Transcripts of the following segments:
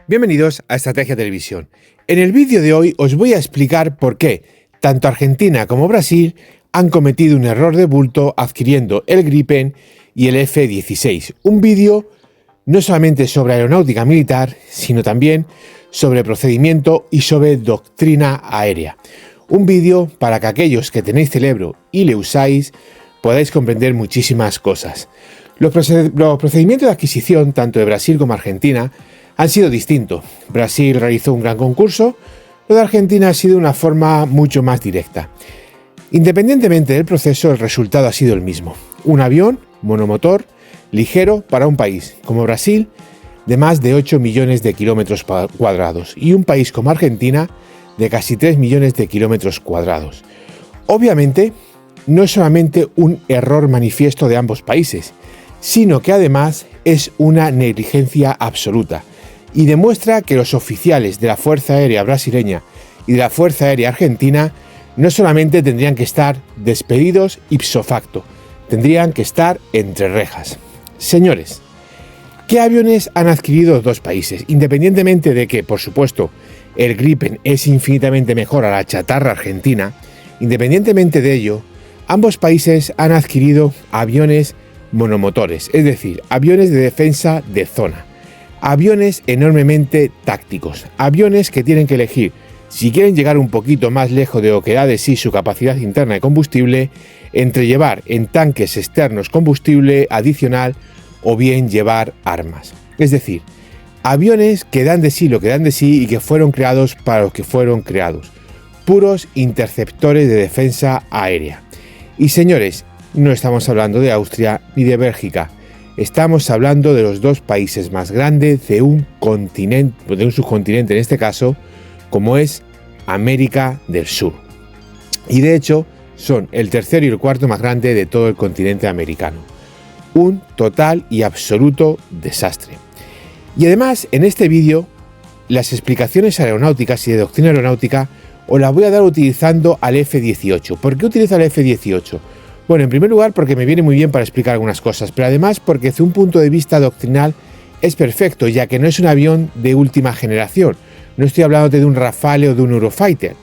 Bienvenidos a Estrategia Televisión. En el vídeo de hoy os voy a explicar por qué tanto Argentina como Brasil han cometido un error de bulto adquiriendo el Gripen y el F-16. Un vídeo no solamente sobre aeronáutica militar, sino también sobre procedimiento y sobre doctrina aérea. Un vídeo para que aquellos que tenéis cerebro y le usáis podáis comprender muchísimas cosas. Los procedimientos de adquisición, tanto de Brasil como Argentina, han sido distintos. Brasil realizó un gran concurso, lo de Argentina ha sido una forma mucho más directa. Independientemente del proceso, el resultado ha sido el mismo. Un avión monomotor ligero para un país como Brasil de más de 8 millones de kilómetros cuadrados y un país como Argentina de casi 3 millones de kilómetros cuadrados. Obviamente, no es solamente un error manifiesto de ambos países, sino que además es una negligencia absoluta y demuestra que los oficiales de la Fuerza Aérea brasileña y de la Fuerza Aérea argentina no solamente tendrían que estar despedidos ipso facto, tendrían que estar entre rejas. Señores, ¿qué aviones han adquirido los dos países? Independientemente de que, por supuesto, el Gripen es infinitamente mejor a la chatarra argentina, independientemente de ello, ambos países han adquirido aviones monomotores, es decir, aviones de defensa de zona. Aviones enormemente tácticos, aviones que tienen que elegir si quieren llegar un poquito más lejos de lo que da de sí su capacidad interna de combustible, entre llevar en tanques externos combustible adicional o bien llevar armas. Es decir, aviones que dan de sí lo que dan de sí y que fueron creados para lo que fueron creados. Puros interceptores de defensa aérea. Y señores, no estamos hablando de Austria ni de Bélgica. Estamos hablando de los dos países más grandes de un continente, de un subcontinente en este caso, como es América del Sur. Y de hecho, son el tercero y el cuarto más grande de todo el continente americano. Un total y absoluto desastre. Y además, en este vídeo, las explicaciones aeronáuticas y de doctrina aeronáutica os las voy a dar utilizando al F-18. ¿Por qué utilizo el F-18? Bueno, en primer lugar porque me viene muy bien para explicar algunas cosas, pero además porque desde un punto de vista doctrinal es perfecto, ya que no es un avión de última generación. No estoy hablando de un Rafale o de un Eurofighter.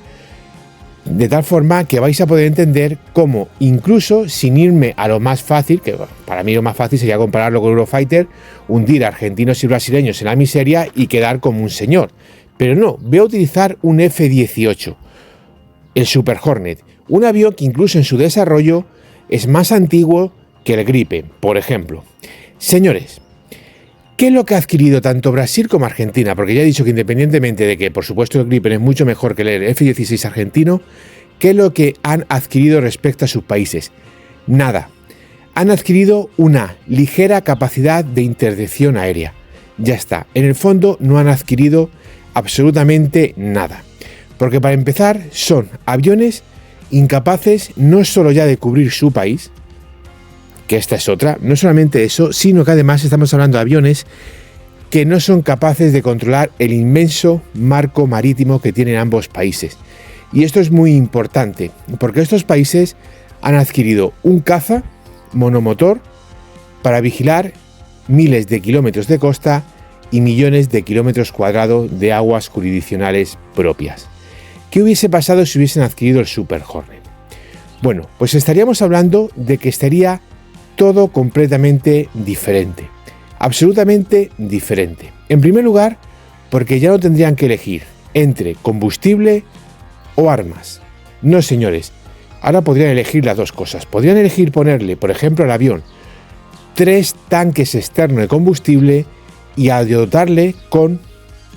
De tal forma que vais a poder entender cómo, incluso sin irme a lo más fácil, que para mí lo más fácil sería compararlo con Eurofighter, hundir a argentinos y brasileños en la miseria y quedar como un señor. Pero no, voy a utilizar un F-18, el Super Hornet, un avión que incluso en su desarrollo es más antiguo que el Gripen, por ejemplo. Señores, ¿qué es lo que ha adquirido tanto Brasil como Argentina? Porque ya he dicho que independientemente de que, por supuesto, el Gripen es mucho mejor que el F-16 argentino, ¿qué es lo que han adquirido respecto a sus países? Nada. Han adquirido una ligera capacidad de interdicción aérea. Ya está. En el fondo no han adquirido absolutamente nada. Porque para empezar son aviones incapaces no solo ya de cubrir su país, que esta es otra, no solamente eso, sino que además estamos hablando de aviones que no son capaces de controlar el inmenso marco marítimo que tienen ambos países. Y esto es muy importante, porque estos países han adquirido un caza monomotor para vigilar miles de kilómetros de costa y millones de kilómetros cuadrados de aguas jurisdiccionales propias. ¿Qué hubiese pasado si hubiesen adquirido el Super Hornet? Bueno, pues estaríamos hablando de que estaría todo completamente diferente, absolutamente diferente. En primer lugar, porque ya no tendrían que elegir entre combustible o armas. No, señores, ahora podrían elegir las dos cosas. Podrían elegir ponerle, por ejemplo, al avión 3 tanques externos de combustible y dotarle con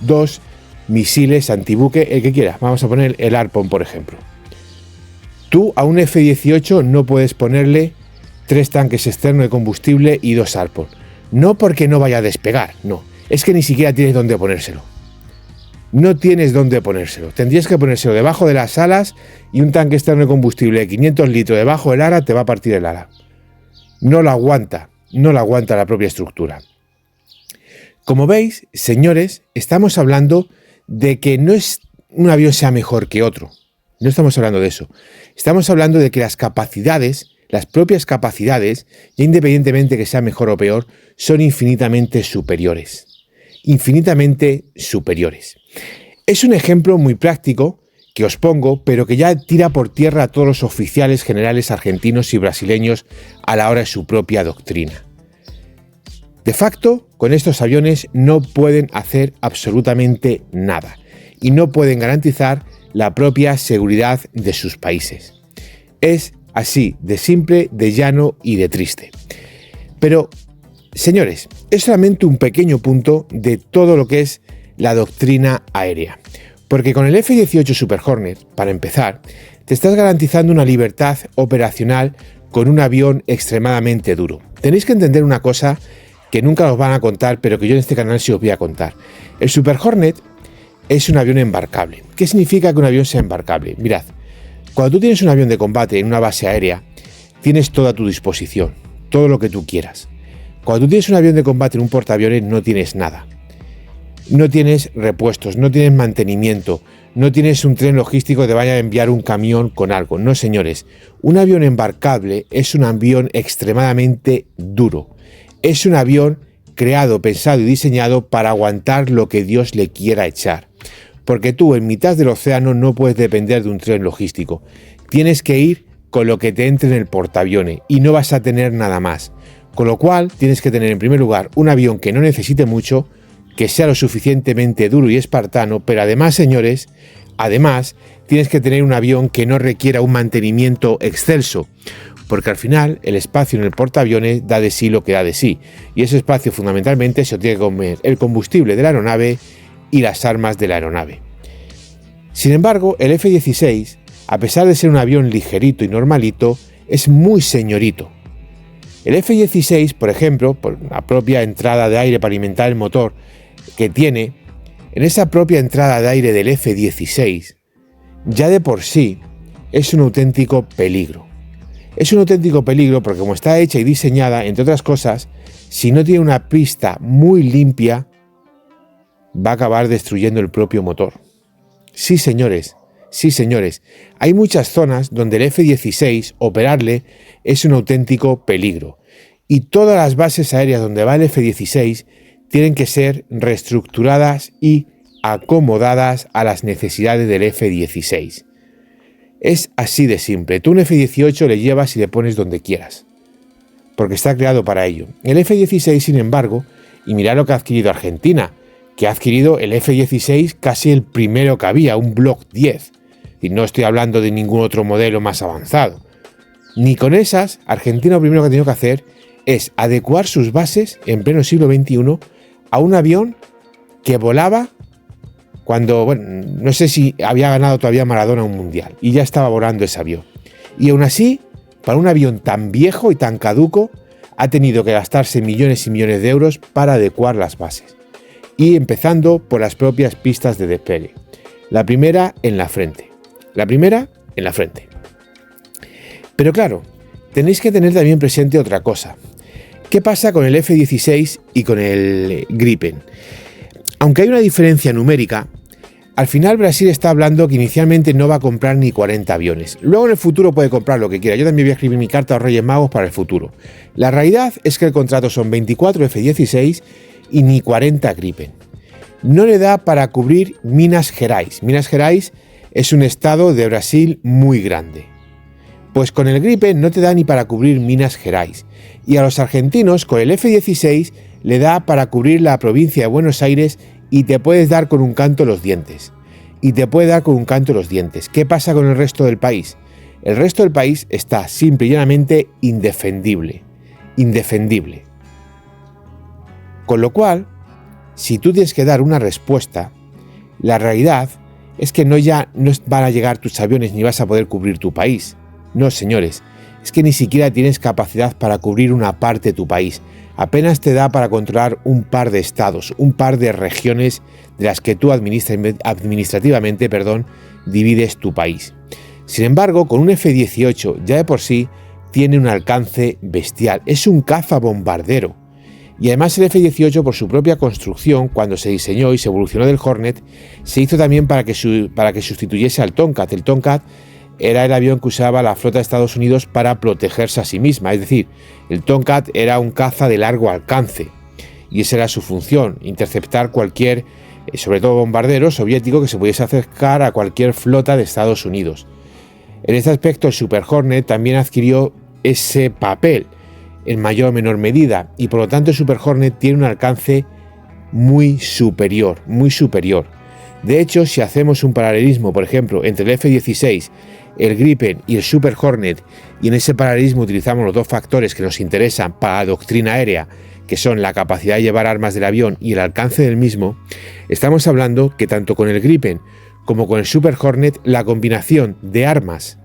2 misiles antibuque, el que quiera. Vamos a poner el Harpoon, por ejemplo. Tú a un F-18 no puedes ponerle 3 tanques externos de combustible y 2 Harpoon. No porque no vaya a despegar, no. Es que ni siquiera tienes dónde ponérselo. No tienes dónde ponérselo. Tendrías que ponérselo debajo de las alas y un tanque externo de combustible de 500 litros debajo del ala te va a partir el ala. No lo aguanta la propia estructura. Como veis, señores, estamos hablando de que no es un avión sea mejor que otro. No estamos hablando de eso. Estamos hablando de que las capacidades, las propias capacidades, ya independientemente que sea mejor o peor, son infinitamente superiores. infinitamente superiores. Es un ejemplo muy práctico que os pongo, pero que ya tira por tierra a todos los oficiales generales argentinos y brasileños a la hora de su propia doctrina. De facto, con estos aviones no pueden hacer absolutamente nada y no pueden garantizar la propia seguridad de sus países. Es así de simple, de llano y de triste. Pero, señores, es solamente un pequeño punto de todo lo que es la doctrina aérea. Porque con el F-18 Super Hornet, para empezar, te estás garantizando una libertad operacional con un avión extremadamente duro. Tenéis que entender una cosa que nunca os van a contar, pero que yo en este canal sí os voy a contar. El Super Hornet es un avión embarcable. ¿Qué significa que un avión sea embarcable? Mirad, cuando tú tienes un avión de combate en una base aérea, tienes todo a tu disposición, todo lo que tú quieras. Cuando tú tienes un avión de combate en un portaaviones, no tienes nada. No tienes repuestos, no tienes mantenimiento, no tienes un tren logístico que te vaya a enviar un camión con algo. No, señores, un avión embarcable es un avión extremadamente duro. Es un avión creado, pensado y diseñado para aguantar lo que Dios le quiera echar. Porque tú en mitad del océano no puedes depender de un tren logístico. Tienes que ir con lo que te entre en el portaaviones y no vas a tener nada más. Con lo cual tienes que tener en primer lugar un avión que no necesite mucho, que sea lo suficientemente duro y espartano, pero además, señores, tienes que tener un avión que no requiera un mantenimiento excelso, porque al final el espacio en el portaaviones da de sí lo que da de sí, y ese espacio fundamentalmente se lo tiene que comer el combustible de la aeronave y las armas de la aeronave. Sin embargo, el F-16, a pesar de ser un avión ligerito y normalito, es muy señorito. El F-16, por ejemplo, por la propia entrada de aire para alimentar el motor que tiene, en esa propia entrada de aire del F-16, ya de por sí es un auténtico peligro. Es un auténtico peligro porque como está hecha y diseñada, entre otras cosas, si no tiene una pista muy limpia, va a acabar destruyendo el propio motor. Sí, señores, hay muchas zonas donde el F-16, operarle, es un auténtico peligro. Y todas las bases aéreas donde va el F-16 tienen que ser reestructuradas y acomodadas a las necesidades del F-16. Es así de simple. Tú un F-18 le llevas y le pones donde quieras, porque está creado para ello. El F-16, sin embargo, y mirad lo que ha adquirido Argentina, que ha adquirido el F-16 casi el primero que había, un Block 10. Y no estoy hablando de ningún otro modelo más avanzado. Ni con esas, Argentina lo primero que ha tenido que hacer es adecuar sus bases en pleno siglo XXI a un avión que volaba cuando, bueno, no sé si había ganado todavía Maradona un mundial y ya estaba volando ese avión. Y aún así, para un avión tan viejo y tan caduco, ha tenido que gastarse millones y millones de euros para adecuar las bases. Y empezando por las propias pistas de despegue. La primera en la frente. Pero claro, tenéis que tener también presente otra cosa. ¿Qué pasa con el F-16 y con el Gripen? Aunque hay una diferencia numérica, al final Brasil está hablando que inicialmente no va a comprar ni 40 aviones. Luego en el futuro puede comprar lo que quiera. Yo también voy a escribir mi carta a los Reyes Magos para el futuro. La realidad es que el contrato son 24 F-16 y ni 40 Gripen. No le da para cubrir Minas Gerais. Minas Gerais es un estado de Brasil muy grande. Pues con el Gripen no te da ni para cubrir Minas Gerais. Y a los argentinos con el F-16 le da para cubrir la provincia de Buenos Aires y te puedes dar con un canto los dientes. ¿Qué pasa con el resto del país? El resto del país está simple y llanamente indefendible. Con lo cual, si tú tienes que dar una respuesta, la realidad es que no van a llegar tus aviones ni vas a poder cubrir tu país. No, señores, es que ni siquiera tienes capacidad para cubrir una parte de tu país. Apenas te da para controlar un par de estados, un par de regiones de las que tú administrativamente, divides tu país. Sin embargo, con un F-18 ya de por sí tiene un alcance bestial. Es un cazabombardero. Y además el F-18, por su propia construcción, cuando se diseñó y se evolucionó del Hornet, se hizo también para que sustituyese al Tomcat. El Tomcat era el avión que usaba la flota de Estados Unidos para protegerse a sí misma. Es decir, el Tomcat era un caza de largo alcance. y esa era su función, interceptar cualquier, sobre todo bombardero soviético que se pudiese acercar a cualquier flota de Estados Unidos. En este aspecto el Super Hornet también adquirió ese papel en mayor o menor medida y por lo tanto el Super Hornet tiene un alcance muy superior. De hecho, si hacemos un paralelismo, por ejemplo, entre el F-16, el Gripen y el Super Hornet, y en ese paralelismo utilizamos los dos factores que nos interesan para la doctrina aérea, que son la capacidad de llevar armas del avión y el alcance del mismo, estamos hablando que tanto con el Gripen como con el Super Hornet la combinación de armas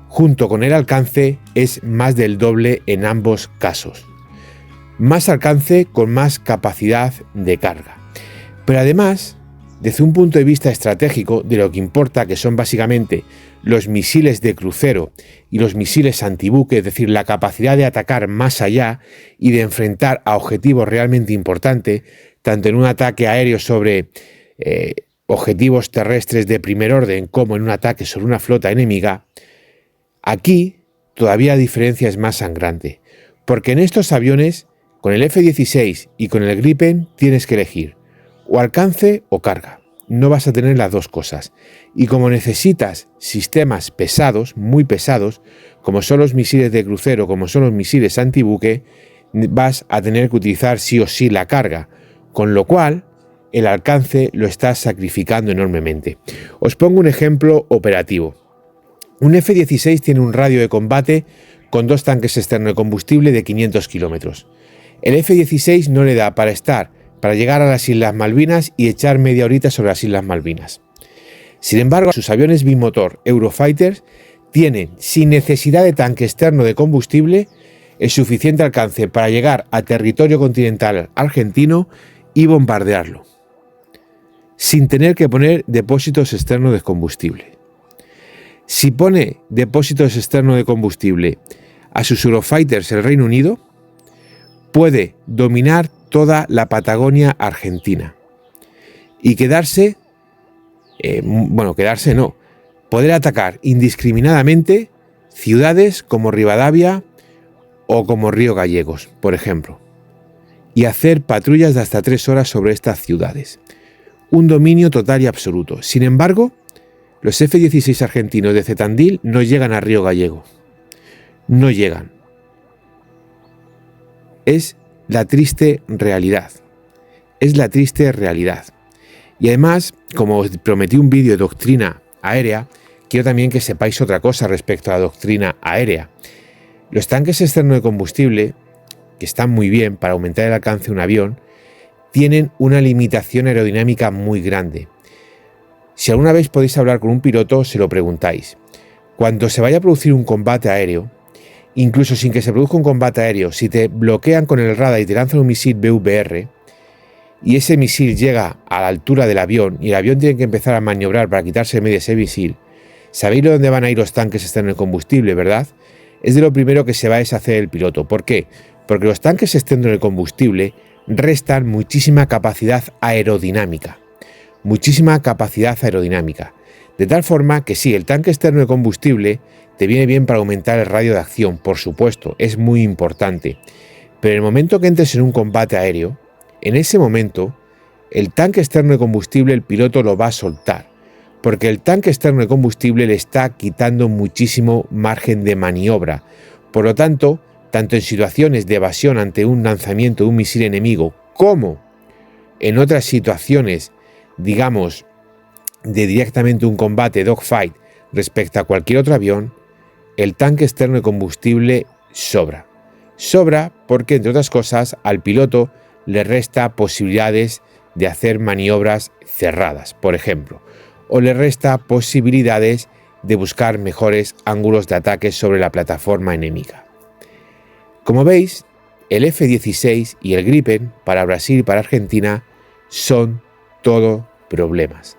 junto con el alcance es más del doble en ambos casos. Más alcance con más capacidad de carga. Pero además, desde un punto de vista estratégico, de lo que importa, que son básicamente los misiles de crucero y los misiles antibuque, es decir, la capacidad de atacar más allá y de enfrentar a objetivos realmente importantes, tanto en un ataque aéreo sobre objetivos terrestres de primer orden como en un ataque sobre una flota enemiga, aquí todavía la diferencia es más sangrante, porque en estos aviones, con el F-16 y con el Gripen, tienes que elegir o alcance o carga. No vas a tener las dos cosas. Y como necesitas sistemas pesados, muy pesados, como son los misiles de crucero, como son los misiles antibuque, vas a tener que utilizar sí o sí la carga, con lo cual el alcance lo estás sacrificando enormemente. Os pongo un ejemplo operativo. Un F-16 tiene un radio de combate con 2 tanques externos de combustible de 500 kilómetros. El F-16 no le da para llegar a las Islas Malvinas y echar media horita sobre las Islas Malvinas. Sin embargo, sus aviones bimotor Eurofighters tienen, sin necesidad de tanque externo de combustible, el suficiente alcance para llegar a territorio continental argentino y bombardearlo, sin tener que poner depósitos externos de combustible. Si pone depósitos externos de combustible a sus Eurofighters el Reino Unido, puede dominar toda la Patagonia argentina y poder atacar indiscriminadamente ciudades como Rivadavia o como Río Gallegos, por ejemplo, y hacer patrullas de hasta 3 horas sobre estas ciudades. Un dominio total y absoluto. Sin embargo, los F-16 argentinos de Zetandil no llegan a Río Gallego. No llegan. Es la triste realidad. Es la triste realidad. Y además, como os prometí un vídeo de doctrina aérea, quiero también que sepáis otra cosa respecto a la doctrina aérea. Los tanques externos de combustible, que están muy bien para aumentar el alcance de un avión, tienen una limitación aerodinámica muy grande. Si alguna vez podéis hablar con un piloto, se lo preguntáis. Cuando se vaya a producir un combate aéreo, incluso sin que se produzca un combate aéreo, si te bloquean con el radar y te lanzan un misil BVR y ese misil llega a la altura del avión y el avión tiene que empezar a maniobrar para quitarse de medio ese misil, sabéis de dónde van a ir los tanques externos de combustible, ¿verdad? Es de lo primero que se va a deshacer el piloto. ¿Por qué? Porque los tanques externos de combustible restan muchísima capacidad aerodinámica. De tal forma que sí, el tanque externo de combustible te viene bien para aumentar el radio de acción, por supuesto, es muy importante. Pero en el momento que entres en un combate aéreo, en ese momento, el tanque externo de combustible el piloto lo va a soltar, porque el tanque externo de combustible le está quitando muchísimo margen de maniobra. Por lo tanto, tanto en situaciones de evasión ante un lanzamiento de un misil enemigo, como en otras situaciones, digamos, de directamente un combate dogfight respecto a cualquier otro avión, el tanque externo de combustible sobra. Sobra porque, entre otras cosas, al piloto le resta posibilidades de hacer maniobras cerradas, por ejemplo, o le resta posibilidades de buscar mejores ángulos de ataque sobre la plataforma enemiga. Como veis, el F-16 y el Gripen para Brasil y para Argentina son todos problemas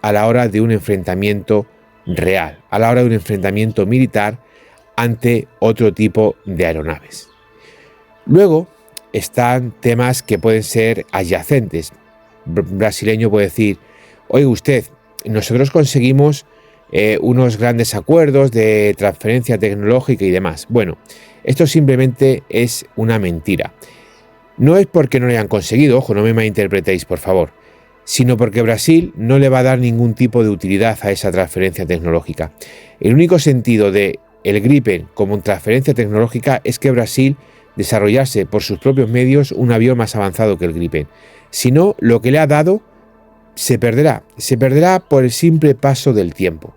a la hora de un enfrentamiento real, a la hora de un enfrentamiento militar ante otro tipo de aeronaves. Luego están temas que pueden ser adyacentes. Un brasileño puede decir: oye usted, nosotros conseguimos unos grandes acuerdos de transferencia tecnológica y demás. Bueno, esto simplemente es una mentira. No es porque no lo hayan conseguido, ojo, no me malinterpretéis, por favor, sino porque Brasil no le va a dar ningún tipo de utilidad a esa transferencia tecnológica. El único sentido de el Gripen como transferencia tecnológica es que Brasil desarrollase por sus propios medios un avión más avanzado que el Gripen. Si no, lo que le ha dado se perderá por el simple paso del tiempo.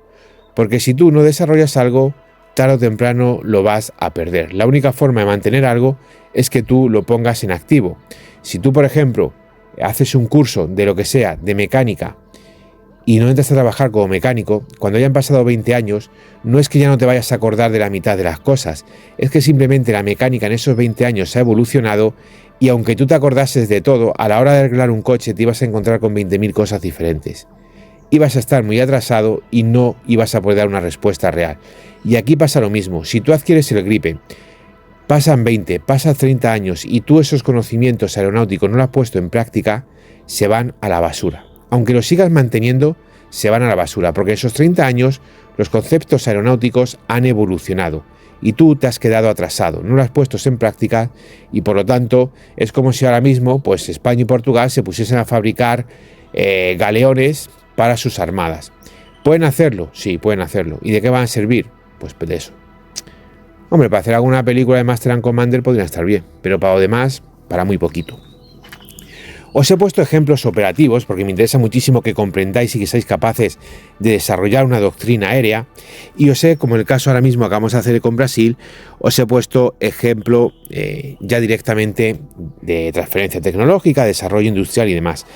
Porque si tú no desarrollas algo, tarde o temprano lo vas a perder. La única forma de mantener algo es que tú lo pongas en activo. Si tú, por ejemplo, haces un curso de lo que sea, de mecánica, y no entras a trabajar como mecánico, cuando hayan pasado 20 años, no es que ya no te vayas a acordar de la mitad de las cosas, es que simplemente la mecánica en esos 20 años ha evolucionado y aunque tú te acordases de todo, a la hora de arreglar un coche te ibas a encontrar con 20.000 cosas diferentes. Ibas a estar muy atrasado y no ibas a poder dar una respuesta real. Y aquí pasa lo mismo, si tú adquieres el Gripen, pasan 20, pasan 30 años y tú esos conocimientos aeronáuticos no los has puesto en práctica, se van a la basura. Aunque los sigas manteniendo, se van a la basura, porque en esos 30 años los conceptos aeronáuticos han evolucionado y tú te has quedado atrasado, no lo has puesto en práctica y por lo tanto es como si ahora mismo pues España y Portugal se pusiesen a fabricar galeones para sus armadas. ¿Pueden hacerlo? Sí, pueden hacerlo. ¿Y de qué van a servir? Pues de eso. Hombre, para hacer alguna película de Master and Commander podrían estar bien, pero para lo demás, para muy poquito. Os he puesto ejemplos operativos porque me interesa muchísimo que comprendáis y que seáis capaces de desarrollar una doctrina aérea y os he, como en el caso ahora mismo acabamos de hacer con Brasil, os he puesto ejemplo ya directamente de transferencia tecnológica, desarrollo industrial y demás.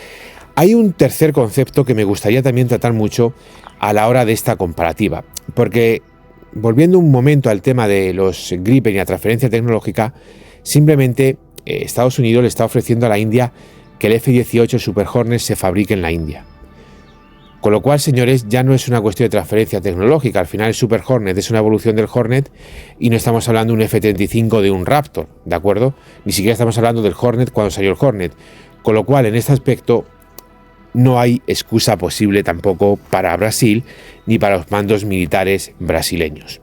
Hay un tercer concepto que me gustaría también tratar mucho a la hora de esta comparativa, porque volviendo un momento al tema de los Gripen y la transferencia tecnológica, simplemente Estados Unidos le está ofreciendo a la India que el F-18 Super Hornet se fabrique en la India. Con lo cual, señores, ya no es una cuestión de transferencia tecnológica. Al final el Super Hornet es una evolución del Hornet y no estamos hablando de un F-35 de un Raptor, ¿de acuerdo? Ni siquiera estamos hablando del Hornet cuando salió el Hornet. Con lo cual, en este aspecto, no hay excusa posible tampoco para Brasil ni para los mandos militares brasileños.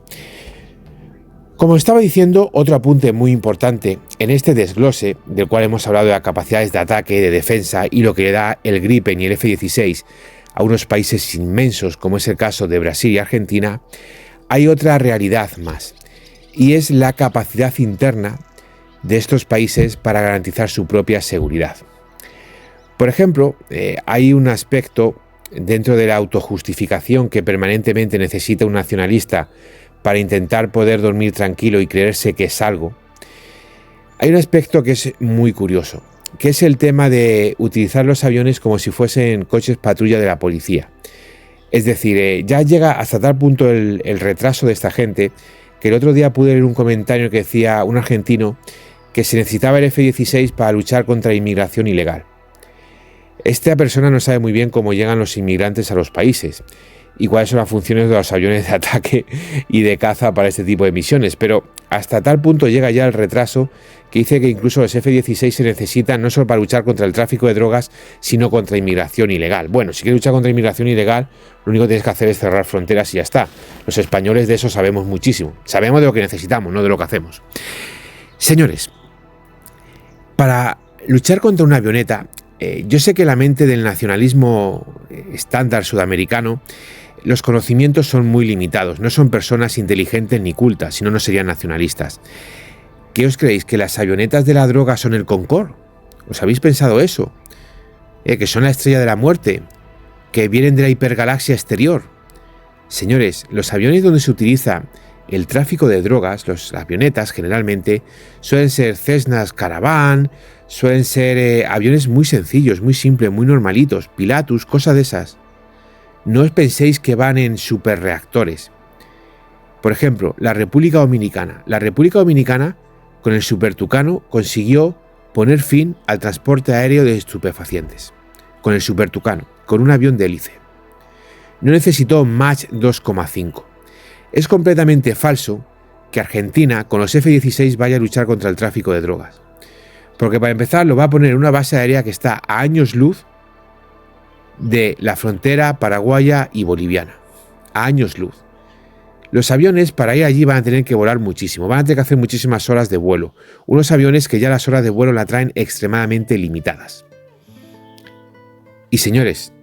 Como estaba diciendo, otro apunte muy importante en este desglose, del cual hemos hablado de las capacidades de ataque, de defensa y lo que le da el Gripen y el F-16 a unos países inmensos como es el caso de Brasil y Argentina, hay otra realidad más, y es la capacidad interna de estos países para garantizar su propia seguridad. Por ejemplo, hay un aspecto dentro de la autojustificación que permanentemente necesita un nacionalista para intentar poder dormir tranquilo y creerse que es algo. Hay un aspecto que es muy curioso, que es el tema de utilizar los aviones como si fuesen coches patrulla de la policía. Es decir, ya llega hasta tal punto el retraso de esta gente que el otro día pude leer un comentario que decía un argentino que se necesitaba el F-16 para luchar contra la inmigración ilegal. Esta persona no sabe muy bien cómo llegan los inmigrantes a los países y cuáles son las funciones de los aviones de ataque y de caza para este tipo de misiones, pero hasta tal punto llega ya el retraso que dice que incluso los F-16 se necesitan no solo para luchar contra el tráfico de drogas, sino contra inmigración ilegal. Bueno, si quieres luchar contra inmigración ilegal, lo único que tienes que hacer es cerrar fronteras y ya está. Los españoles de eso sabemos muchísimo. Sabemos de lo que necesitamos, no de lo que hacemos. Señores, para luchar contra una avioneta, yo sé que la mente del nacionalismo estándar sudamericano, los conocimientos son muy limitados, no son personas inteligentes ni cultas, si no, no serían nacionalistas. ¿Qué os creéis? ¿Que las avionetas de la droga son el Concorde? ¿Os habéis pensado eso? ¿Que son la estrella de la muerte? ¿Que vienen de la hipergalaxia exterior? Señores, los aviones donde se utiliza el tráfico de drogas, las avionetas generalmente, suelen ser Cessnas Caravan, suelen ser aviones muy sencillos, muy simples, muy normalitos, Pilatus, cosas de esas. No os penséis que van en superreactores. Por ejemplo, la República Dominicana. La República Dominicana, con el Super Tucano, consiguió poner fin al transporte aéreo de estupefacientes. Con el Super Tucano, con un avión de hélice. No necesitó Mach 2,5. Es completamente falso que Argentina, con los F-16, vaya a luchar contra el tráfico de drogas. Porque para empezar lo va a poner en una base aérea que está a años luz de la frontera paraguaya y boliviana. A años luz. Los aviones para ir allí van a tener que volar muchísimo, van a tener que hacer muchísimas horas de vuelo. Unos aviones que ya las horas de vuelo la traen extremadamente limitadas. Y señores,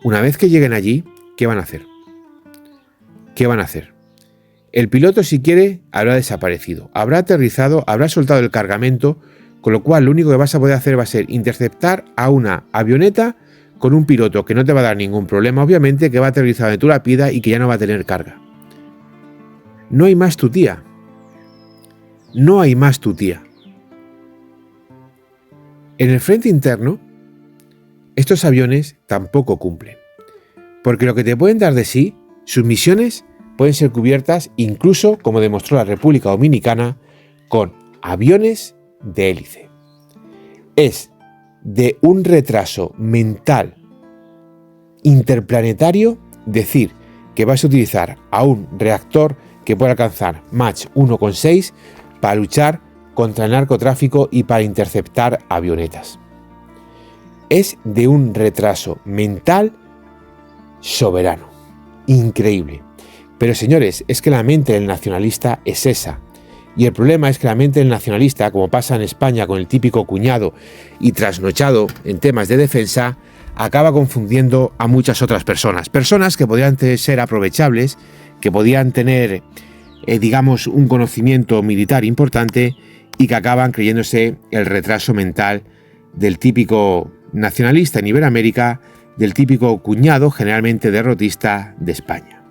una vez que lleguen allí, ¿qué van a hacer? ¿Qué van a hacer? El piloto, si quiere, habrá desaparecido, habrá aterrizado, habrá soltado el cargamento, con lo cual lo único que vas a poder hacer va a ser interceptar a una avioneta con un piloto que no te va a dar ningún problema, obviamente, que va a aterrizar donde tú la pidas y que ya no va a tener carga. No hay más tu tía. No hay más tu tía. En el frente interno, estos aviones tampoco cumplen. Porque lo que te pueden dar de sí, sus misiones pueden ser cubiertas incluso, como demostró la República Dominicana, con aviones de hélice. Es de un retraso mental interplanetario decir que vas a utilizar a un reactor que puede alcanzar Mach 1,6 para luchar contra el narcotráfico y para interceptar avionetas. Es de un retraso mental soberano, increíble. Pero señores, es que la mente del nacionalista es esa. Y el problema es que la mente del nacionalista, como pasa en España con el típico cuñado y trasnochado en temas de defensa, acaba confundiendo a muchas otras personas. Personas que podrían ser aprovechables, que podían tener, digamos, un conocimiento militar importante y que acaban creyéndose el retraso mental del típico nacionalista en Iberoamérica, del típico cuñado generalmente derrotista de España.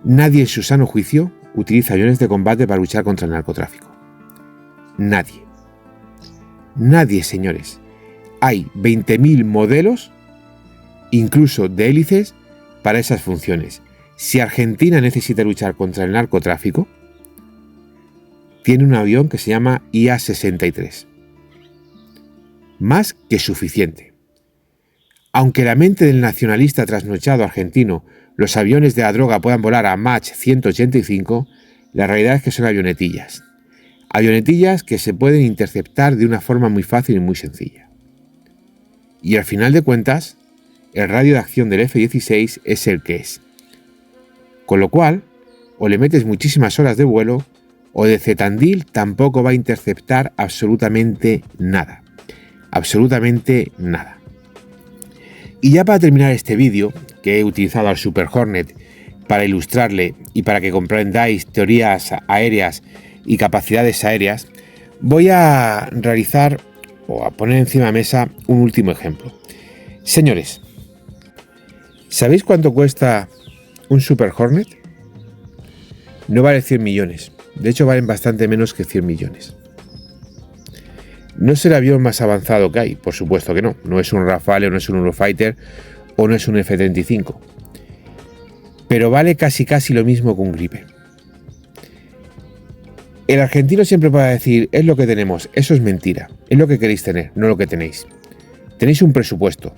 Nadie en su sano juicio utiliza aviones de combate para luchar contra el narcotráfico. Nadie. Nadie, señores. Hay 20.000 modelos, incluso de hélices, para esas funciones. Si Argentina necesita luchar contra el narcotráfico, tiene un avión que se llama IA-63. Más que suficiente. Aunque la mente del nacionalista trasnochado argentino, los aviones de la droga puedan volar a Mach 185, la realidad es que son avionetillas. Avionetillas que se pueden interceptar de una forma muy fácil y muy sencilla. Y al final de cuentas, el radio de acción del F-16 es el que es. Con lo cual, o le metes muchísimas horas de vuelo, o de Zetandil tampoco va a interceptar absolutamente nada. Absolutamente nada. Y ya para terminar este vídeo, que he utilizado al Super Hornet para ilustrarle y para que comprendáis teorías aéreas y capacidades aéreas, voy a realizar o a poner encima de la mesa un último ejemplo. Señores, ¿sabéis cuánto cuesta un Super Hornet? No vale 100 millones. De hecho, valen bastante menos que 100 millones. No es el avión más avanzado que hay, por supuesto que no. No es un Rafale, o no es un Eurofighter, o no es un F-35. Pero vale casi lo mismo que un Gripen. El argentino siempre va a decir, es lo que tenemos. Eso es mentira. Es lo que queréis tener, no lo que tenéis. Tenéis un presupuesto.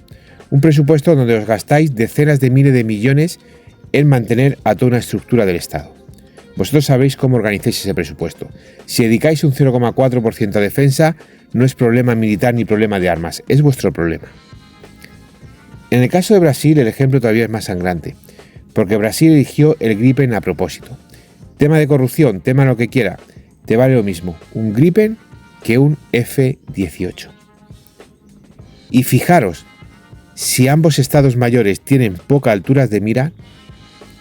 Un presupuesto donde os gastáis decenas de miles de millones en mantener a toda una estructura del Estado. Vosotros sabéis cómo organizáis ese presupuesto. Si dedicáis un 0,4% a defensa, no es problema militar ni problema de armas, es vuestro problema. En el caso de Brasil, el ejemplo todavía es más sangrante, porque Brasil eligió el Gripen a propósito. Tema de corrupción, tema lo que quiera, te vale lo mismo un Gripen que un F-18. Y fijaros, si ambos estados mayores tienen poca altura de mira,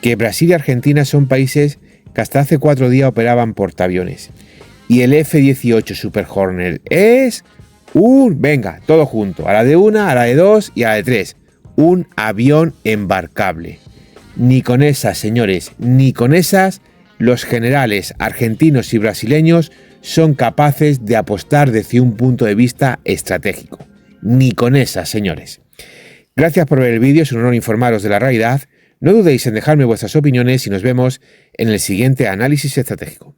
que Brasil y Argentina son países que hasta hace 4 días operaban portaaviones. Y el F-18 Super Hornet es venga, todo junto, a la de 1, a la de 2 y a la de 3. Un avión embarcable. Ni con esas, señores, ni con esas, los generales argentinos y brasileños son capaces de apostar desde un punto de vista estratégico. Ni con esas, señores. Gracias por ver el vídeo, es un honor informaros de la realidad. No dudéis en dejarme vuestras opiniones y nos vemos en el siguiente análisis estratégico.